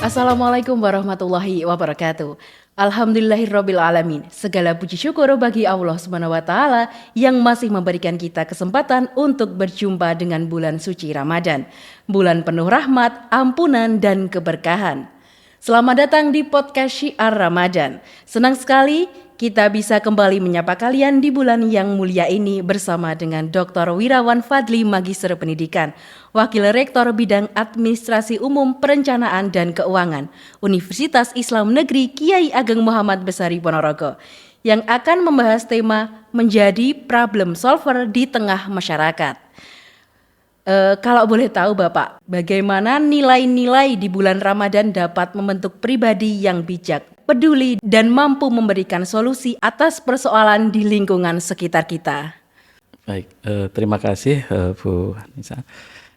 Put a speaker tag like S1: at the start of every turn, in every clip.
S1: Assalamualaikum warahmatullahi wabarakatuh. Alhamdulillahirabbil alamin. Segala puji syukur bagi Allah Subhanahu wa taala yang masih memberikan kita kesempatan untuk berjumpa dengan bulan suci Ramadan. Bulan penuh rahmat, ampunan dan keberkahan. Selamat datang di podcast Syiar Ramadan. Senang sekali kita bisa kembali menyapa kalian di bulan yang mulia ini bersama dengan Dr. Wirawan Fadli Magister Pendidikan, Wakil Rektor Bidang Administrasi Umum Perencanaan dan Keuangan, Universitas Islam Negeri Kiai Ageng Muhammad Besari Ponorogo, yang akan membahas tema menjadi problem solver di tengah masyarakat. Kalau boleh tahu Bapak, bagaimana nilai-nilai di bulan Ramadan dapat membentuk pribadi yang bijak, peduli, dan mampu memberikan solusi atas persoalan di lingkungan sekitar kita?
S2: Baik, terima kasih Bu Nisa.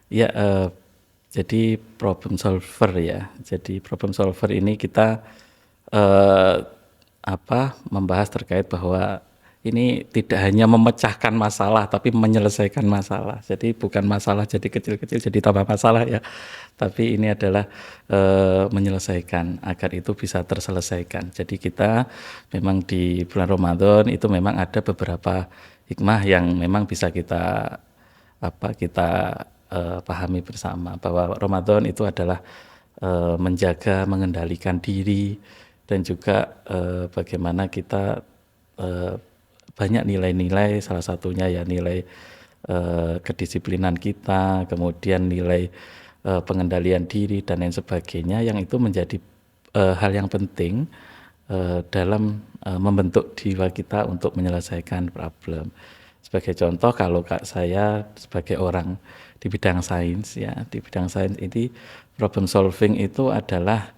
S2: Ya, jadi problem solver ya. Jadi problem solver ini kita membahas terkait bahwa ini tidak hanya memecahkan masalah, tapi menyelesaikan masalah. Jadi bukan masalah jadi kecil-kecil jadi tambah masalah ya, tapi ini adalah menyelesaikan agar itu bisa terselesaikan. Jadi kita memang di bulan Ramadan itu memang ada beberapa hikmah yang memang bisa kita pahami bersama, bahwa Ramadan itu adalah menjaga, mengendalikan diri, dan juga bagaimana kita banyak nilai-nilai, salah satunya ya nilai kedisiplinan kita, kemudian nilai pengendalian diri dan lain sebagainya, yang itu menjadi hal yang penting dalam membentuk jiwa kita untuk menyelesaikan problem. Sebagai contoh, kalau saya sebagai orang di bidang sains ya, di bidang sains ini problem solving itu adalah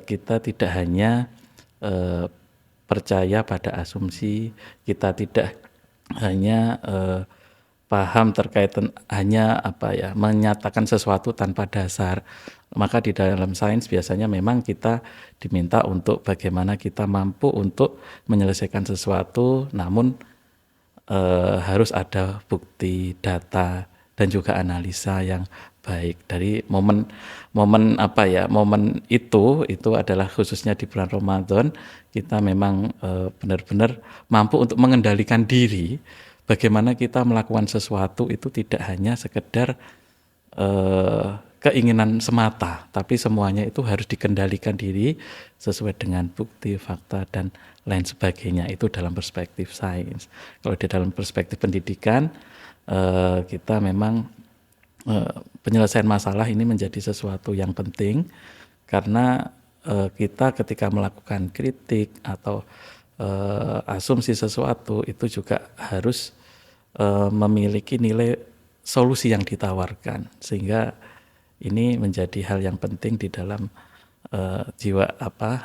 S2: kita tidak hanya percaya pada asumsi, kita tidak hanya paham terkait hanya menyatakan sesuatu tanpa dasar. Maka di dalam sains biasanya memang kita diminta untuk bagaimana kita mampu untuk menyelesaikan sesuatu, namun harus ada bukti, data, dan juga analisa yang baik. Dari momen itu adalah khususnya di bulan Ramadan, kita memang benar-benar mampu untuk mengendalikan diri. Bagaimana kita melakukan sesuatu itu tidak hanya sekedar keinginan semata, tapi semuanya itu harus dikendalikan diri sesuai dengan bukti, fakta, dan lain sebagainya. Itu dalam perspektif sains. Kalau di dalam perspektif pendidikan, kita memang penyelesaian masalah ini menjadi sesuatu yang penting, karena kita ketika melakukan kritik atau asumsi sesuatu itu juga harus memiliki nilai solusi yang ditawarkan, sehingga ini menjadi hal yang penting di dalam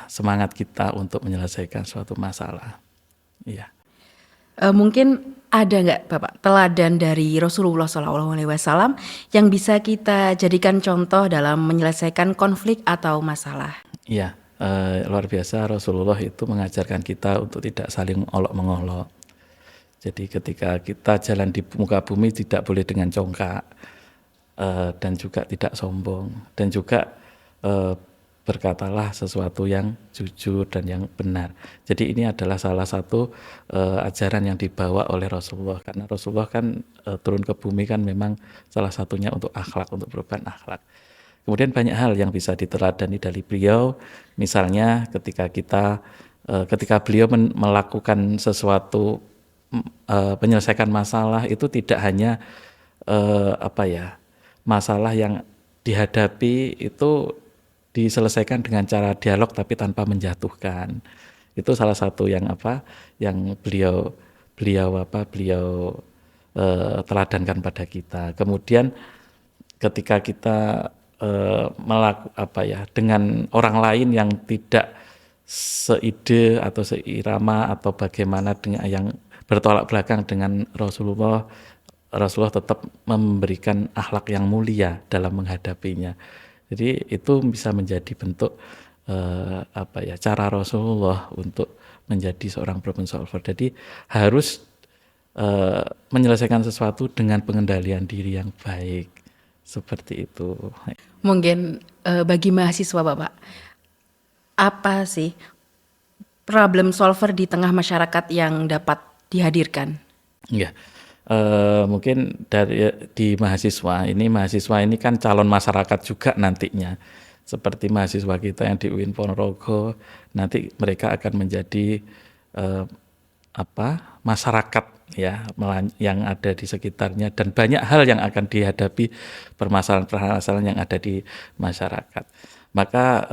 S2: semangat kita untuk menyelesaikan suatu masalah. Iya.
S1: Mungkin ada nggak Bapak teladan dari Rasulullah SAW yang bisa kita jadikan contoh dalam menyelesaikan konflik atau masalah?
S2: Iya, luar biasa. Rasulullah itu mengajarkan kita untuk tidak saling olok-mengolok. Jadi ketika kita jalan di muka bumi tidak boleh dengan congkak, dan juga tidak sombong, dan juga berkatalah sesuatu yang jujur dan yang benar. Jadi ini adalah salah satu ajaran yang dibawa oleh Rasulullah, karena Rasulullah kan turun ke bumi kan memang salah satunya untuk akhlak, untuk perubahan akhlak. Kemudian banyak hal yang bisa diteladani dari beliau, misalnya ketika beliau melakukan sesuatu menyelesaikan masalah itu tidak hanya masalah yang dihadapi itu diselesaikan dengan cara dialog tapi tanpa menjatuhkan. Itu salah satu yang beliau teladankan pada kita. Kemudian ketika kita dengan orang lain yang tidak seide atau seirama atau bagaimana dengan yang bertolak belakang dengan Rasulullah tetap memberikan akhlak yang mulia dalam menghadapinya. Jadi itu bisa menjadi bentuk cara Rasulullah untuk menjadi seorang problem solver. Jadi harus menyelesaikan sesuatu dengan pengendalian diri yang baik. Seperti itu.
S1: Mungkin bagi mahasiswa Bapak, apa sih problem solver di tengah masyarakat yang dapat dihadirkan?
S2: Ya, mungkin di mahasiswa ini kan calon masyarakat juga nantinya. Seperti mahasiswa kita yang di UIN Ponorogo, nanti mereka akan menjadi masyarakat ya yang ada di sekitarnya, dan banyak hal yang akan dihadapi, permasalahan-permasalahan yang ada di masyarakat. Maka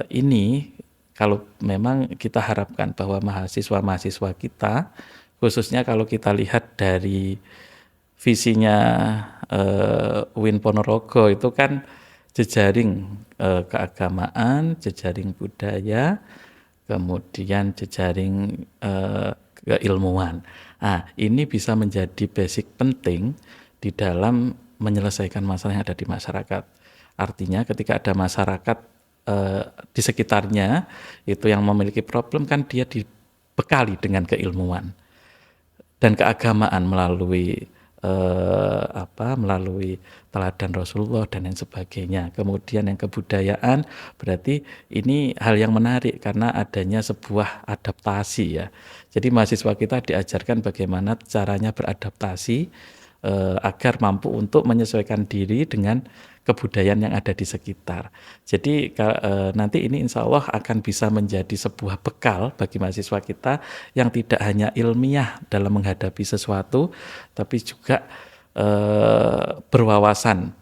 S2: ini kalau memang kita harapkan bahwa mahasiswa-mahasiswa kita, khususnya kalau kita lihat dari visinya UIN Ponorogo itu kan jejaring keagamaan, jejaring budaya, kemudian jejaring keilmuan. Nah, ini bisa menjadi basic penting di dalam menyelesaikan masalah yang ada di masyarakat. Artinya ketika ada masyarakat di sekitarnya itu yang memiliki problem, kan dia dibekali dengan keilmuan dan keagamaan melalui melalui teladan Rasulullah dan lain sebagainya. Kemudian yang kebudayaan, berarti ini hal yang menarik karena adanya sebuah adaptasi ya. Jadi mahasiswa kita diajarkan bagaimana caranya beradaptasi agar mampu untuk menyesuaikan diri dengan kebudayaan yang ada di sekitar. Jadi nanti ini insya Allah akan bisa menjadi sebuah bekal bagi mahasiswa kita yang tidak hanya ilmiah dalam menghadapi sesuatu, tapi juga berwawasan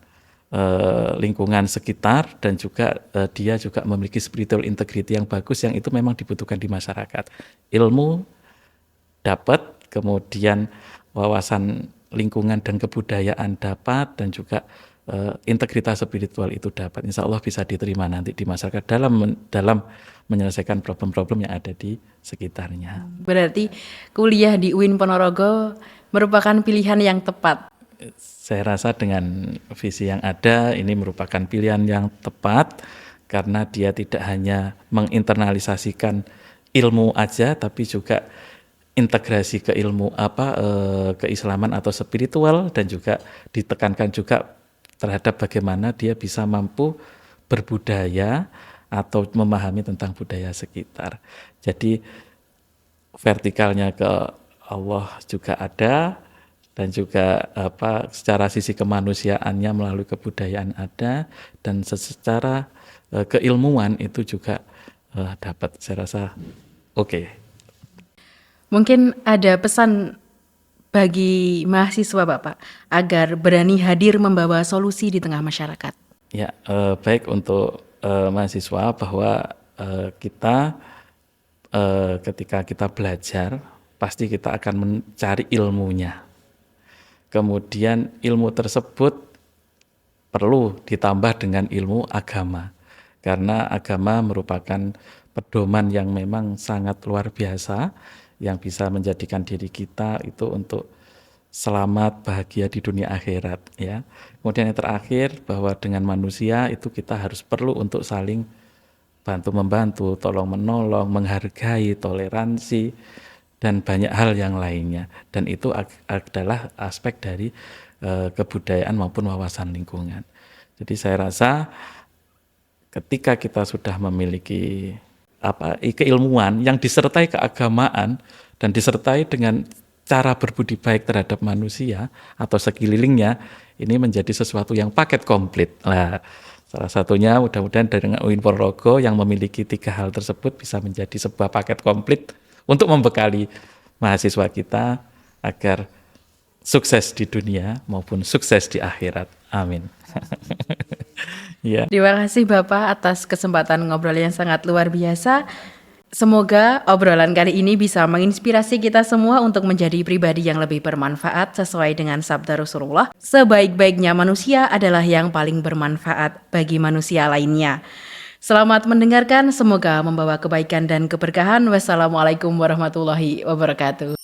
S2: lingkungan sekitar, dan juga dia juga memiliki spiritual integrity yang bagus, yang itu memang dibutuhkan di masyarakat. Ilmu dapat, kemudian wawasan lingkungan dan kebudayaan dapat, dan juga integritas spiritual itu dapat. Insya Allah bisa diterima nanti di masyarakat dalam menyelesaikan problem-problem yang ada di sekitarnya.
S1: Berarti kuliah di UIN Ponorogo merupakan pilihan yang tepat.
S2: Saya rasa dengan visi yang ada ini merupakan pilihan yang tepat, karena dia tidak hanya menginternalisasikan ilmu aja, tapi juga integrasi ke ilmu keislaman atau spiritual, dan juga ditekankan juga terhadap bagaimana dia bisa mampu berbudaya atau memahami tentang budaya sekitar. Jadi vertikalnya ke Allah juga ada, dan juga secara sisi kemanusiaannya melalui kebudayaan ada, dan secara keilmuan itu juga dapat. Saya rasa oke.
S1: Mungkin ada pesan bagi mahasiswa Bapak agar berani hadir membawa solusi di tengah masyarakat.
S2: Ya, baik untuk mahasiswa bahwa kita ketika kita belajar pasti kita akan mencari ilmunya. Kemudian ilmu tersebut perlu ditambah dengan ilmu agama, karena agama merupakan pedoman yang memang sangat luar biasa, yang bisa menjadikan diri kita itu untuk selamat, bahagia di dunia akhirat ya. Kemudian yang terakhir, bahwa dengan manusia itu kita harus perlu untuk saling bantu-membantu, tolong-menolong, menghargai, toleransi, dan banyak hal yang lainnya. Dan itu adalah aspek dari kebudayaan maupun wawasan lingkungan. Jadi saya rasa ketika kita sudah memiliki keilmuan yang disertai keagamaan dan disertai dengan cara berbudi baik terhadap manusia atau sekelilingnya, ini menjadi sesuatu yang paket komplit. Nah, salah satunya mudah-mudahan dari UIN Ponorogo yang memiliki 3 hal tersebut bisa menjadi sebuah paket komplit untuk membekali mahasiswa kita agar sukses di dunia maupun sukses di akhirat. Amin. Ya.
S1: Terima kasih Bapak atas kesempatan ngobrol yang sangat luar biasa. Semoga obrolan kali ini bisa menginspirasi kita semua untuk menjadi pribadi yang lebih bermanfaat sesuai dengan sabda Rasulullah. Sebaik-baiknya manusia adalah yang paling bermanfaat bagi manusia lainnya. Selamat mendengarkan, semoga membawa kebaikan dan keberkahan. Wassalamualaikum warahmatullahi wabarakatuh.